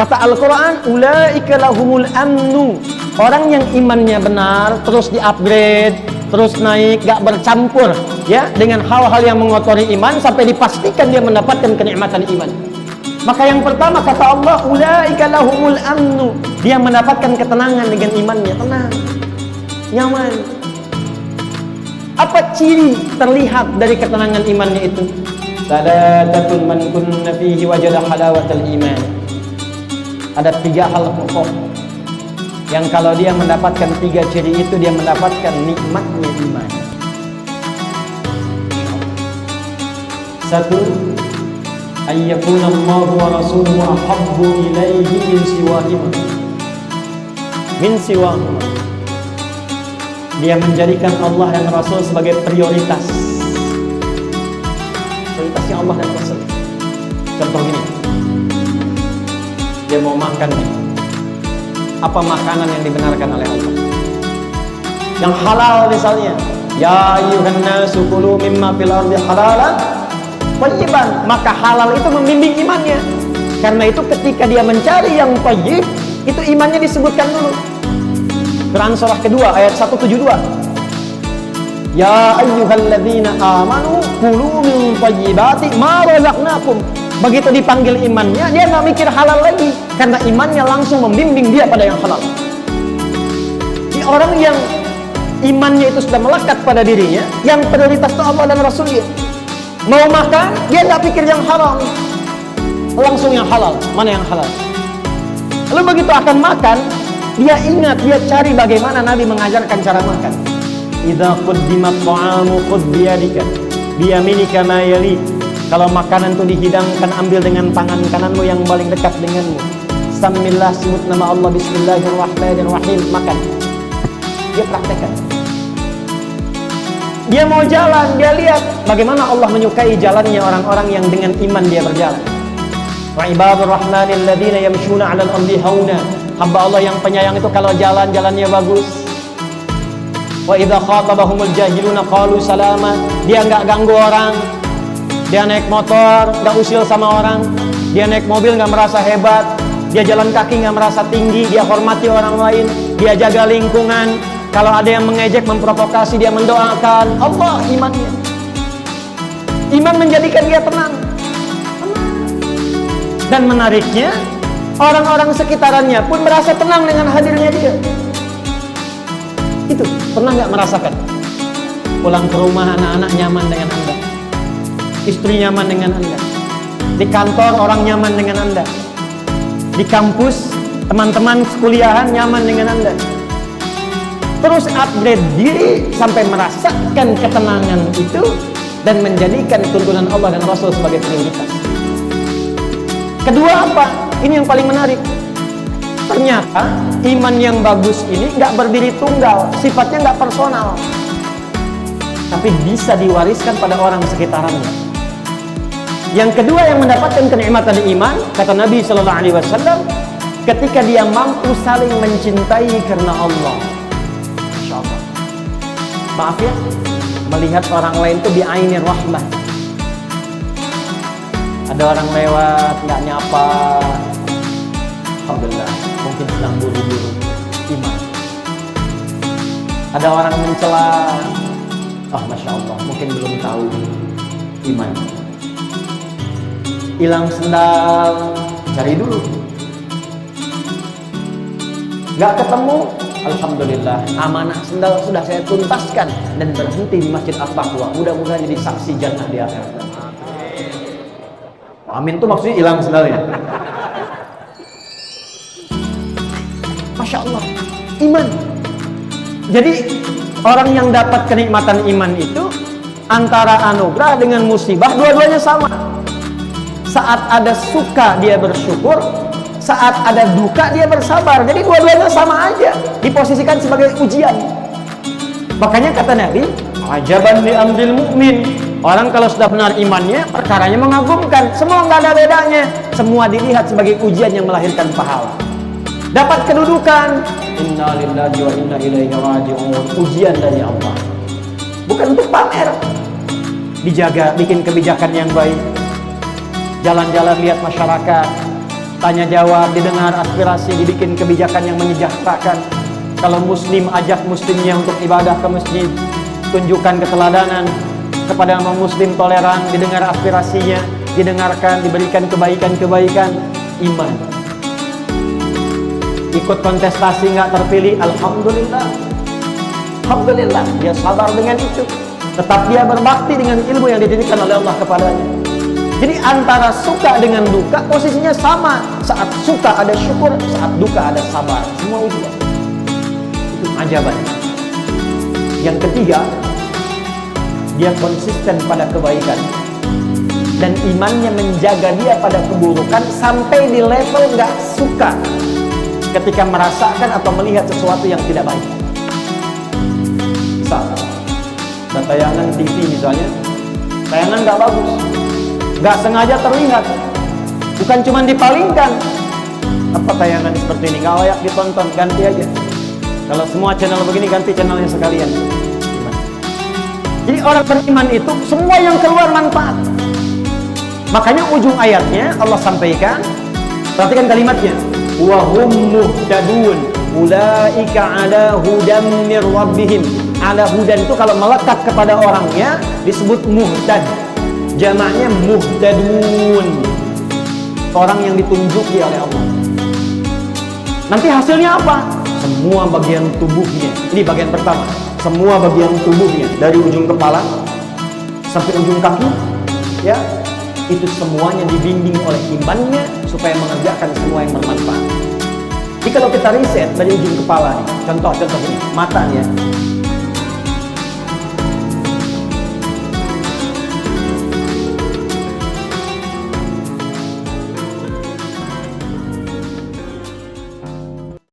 Kata Al-Quran, ulaika lahumul amnu. Orang yang imannya benar, terus di-upgrade, terus naik, gak bercampur ya dengan hal-hal yang mengotori iman sampai dipastikan dia mendapatkan kenikmatan iman. Maka yang pertama kata Allah, ulaika lahumul amnu. Dia mendapatkan ketenangan dengan imannya, tenang, nyaman. Apa ciri terlihat dari ketenangan imannya itu? Salatatun man kunna fihi wajada halawatal iman. Ada 3 hal pokok yang kalau dia mendapatkan 3 ciri itu, dia mendapatkan nikmatnya iman. 1, ayyakuna Allahu wa rasuluhu ahabbu ilaihi min siwahuma. Dia menjadikan Allah dan Rasul sebagai prioritasnya Allah dan Rasul. Contoh gini, dia mau makan nih, apa makanan yang dibenarkan oleh Allah? Yang halal misalnya, ya ayyuhan nasu kulu mimma fil ardi halalan thayyiban. Maka halal itu membimbing imannya. Karena itu ketika dia mencari yang thayyib, itu imannya disebutkan dulu. Quran surah kedua ayat 172. Ya ayyuhalladzina amanu kulu min thayyibati ma razaqnakum. Begitu dipanggil imannya, dia nggak mikir halal lagi, karena imannya langsung membimbing dia pada yang halal. Di orang yang imannya itu sudah melekat pada dirinya, yang prioritas itu Allah dan Rasulnya. Mau makan, dia nggak pikir yang haram, langsung yang halal. Mana yang halal? Lalu begitu akan makan, dia ingat, dia cari bagaimana Nabi mengajarkan cara makan. Idza quddimat ta'amu khudh biyadika biyaminika ma yali. Kalau makanan itu dihidangkan, ambil dengan tangan kananmu yang paling dekat denganmu. Samillah, sebut nama Allah, bismillahirrahmanirrahim, makan. Dia praktekkan. Dia mau jalan, dia lihat bagaimana Allah menyukai jalannya orang-orang yang dengan iman dia berjalan. Wa ibadur rahmanil ladzina yamshuna 'alal ardi hauna. Hamba Allah yang penyayang itu kalau jalan, jalannya bagus. Wa idza khatabahumul jahiluna qalu salama. Dia enggak ganggu orang. Dia naik motor, nggak usil sama orang. Dia naik mobil, nggak merasa hebat. Dia jalan kaki, nggak merasa tinggi. Dia hormati orang lain. Dia jaga lingkungan. Kalau ada yang mengejek, memprovokasi, dia mendoakan. Allah imannya. Iman menjadikan dia tenang. Dan menariknya, orang-orang sekitarannya pun merasa tenang dengan hadirnya dia. Itu, pernah nggak merasakan? Pulang ke rumah, anak-anak nyaman dengan Anda. Istri nyaman dengan Anda. Di kantor orang nyaman dengan Anda. Di kampus teman-teman sekuliahan nyaman dengan Anda. Terus upgrade diri sampai merasakan ketenangan itu dan menjadikan tuntunan Allah dan Rasul sebagai prioritas. Kedua apa? Ini yang paling menarik. Ternyata iman yang bagus ini nggak berdiri tunggal, sifatnya nggak personal, tapi bisa diwariskan pada orang sekitarannya. Yang kedua yang mendapatkan kenikmatan iman, kata Nabi Sallallahu Alaihi Wasallam, ketika dia mampu saling mencintai karena Allah. Masya Allah. Maaf ya, melihat orang lain itu bi'ainir rahmah. Ada orang lewat nggak nyapa, alhamdulillah, mungkin sedang buru-buru, iman. Ada orang mencela, masya Allah, mungkin belum tahu, iman. Hilang sendal, cari dulu. Gak ketemu, alhamdulillah, amanah sendal sudah saya tuntaskan dan berhenti di Masjid At-Taqwa. Mudah-mudahan jadi saksi jannah di akhirat. Amin tuh maksudnya hilang sendalnya. Masya Allah, iman. Jadi orang yang dapat kenikmatan iman itu antara anugerah dengan musibah, dua-duanya sama. Saat ada suka dia bersyukur, saat ada duka dia bersabar. Jadi dua-duanya sama aja, diposisikan sebagai ujian. Makanya kata Nabi, ajaban li amril mu'min. Orang kalau sudah benar imannya, perkaranya mengagumkan. Semua nggak ada bedanya. Semua dilihat sebagai ujian yang melahirkan pahala. Dapat kedudukan, inna lillahi wa inna ilaihi raji'un. Ujian dari Allah. Bukan untuk pamer. Dijaga, bikin kebijakan yang baik. Jalan-jalan lihat masyarakat, tanya jawab, didengar aspirasi, dibikin kebijakan yang menyejahterakan. Kalau muslim, ajak muslimnya untuk ibadah ke masjid, tunjukkan keteladanan kepada non-muslim, toleran, didengar aspirasinya, didengarkan, diberikan kebaikan-kebaikan. Iman. Ikut kontestasi nggak terpilih, alhamdulillah, alhamdulillah, dia sabar dengan itu, tetap dia berbakti dengan ilmu yang dititipkan oleh Allah kepadanya. Jadi antara suka dengan duka posisinya sama. Saat suka ada syukur, saat duka ada sabar. Semua ujian. Itu ajaban. Yang ketiga, dia konsisten pada kebaikan, dan imannya menjaga dia pada keburukan sampai di level nggak suka ketika merasakan atau melihat sesuatu yang tidak baik. Misal, ada tayangan TV misalnya, tayangan nggak bagus, nggak sengaja terlihat, bukan cuma dipalingkan. Apa tayangan seperti ini nggak layak ditonton, ganti aja. Kalau semua channel begini, ganti channelnya sekalian. Gimana? Jadi orang beriman itu semua yang keluar manfaat. Makanya ujung ayatnya Allah sampaikan, perhatikan kalimatnya, wa hum muhtadun ulaika ala hudan mir rabbihim. Ala hudan itu kalau melekat kepada orangnya disebut muhtad, jamaknya muhtadun, orang yang ditunjuki oleh Allah. Nanti hasilnya apa? Semua bagian tubuhnya, ini bagian pertama, semua bagian tubuhnya dari ujung kepala sampai ujung kaki, ya, itu semuanya dibimbing oleh imannya supaya mengerjakan semua yang bermanfaat. Jadi kalau kita riset dari ujung kepala nih, contoh ini, matanya,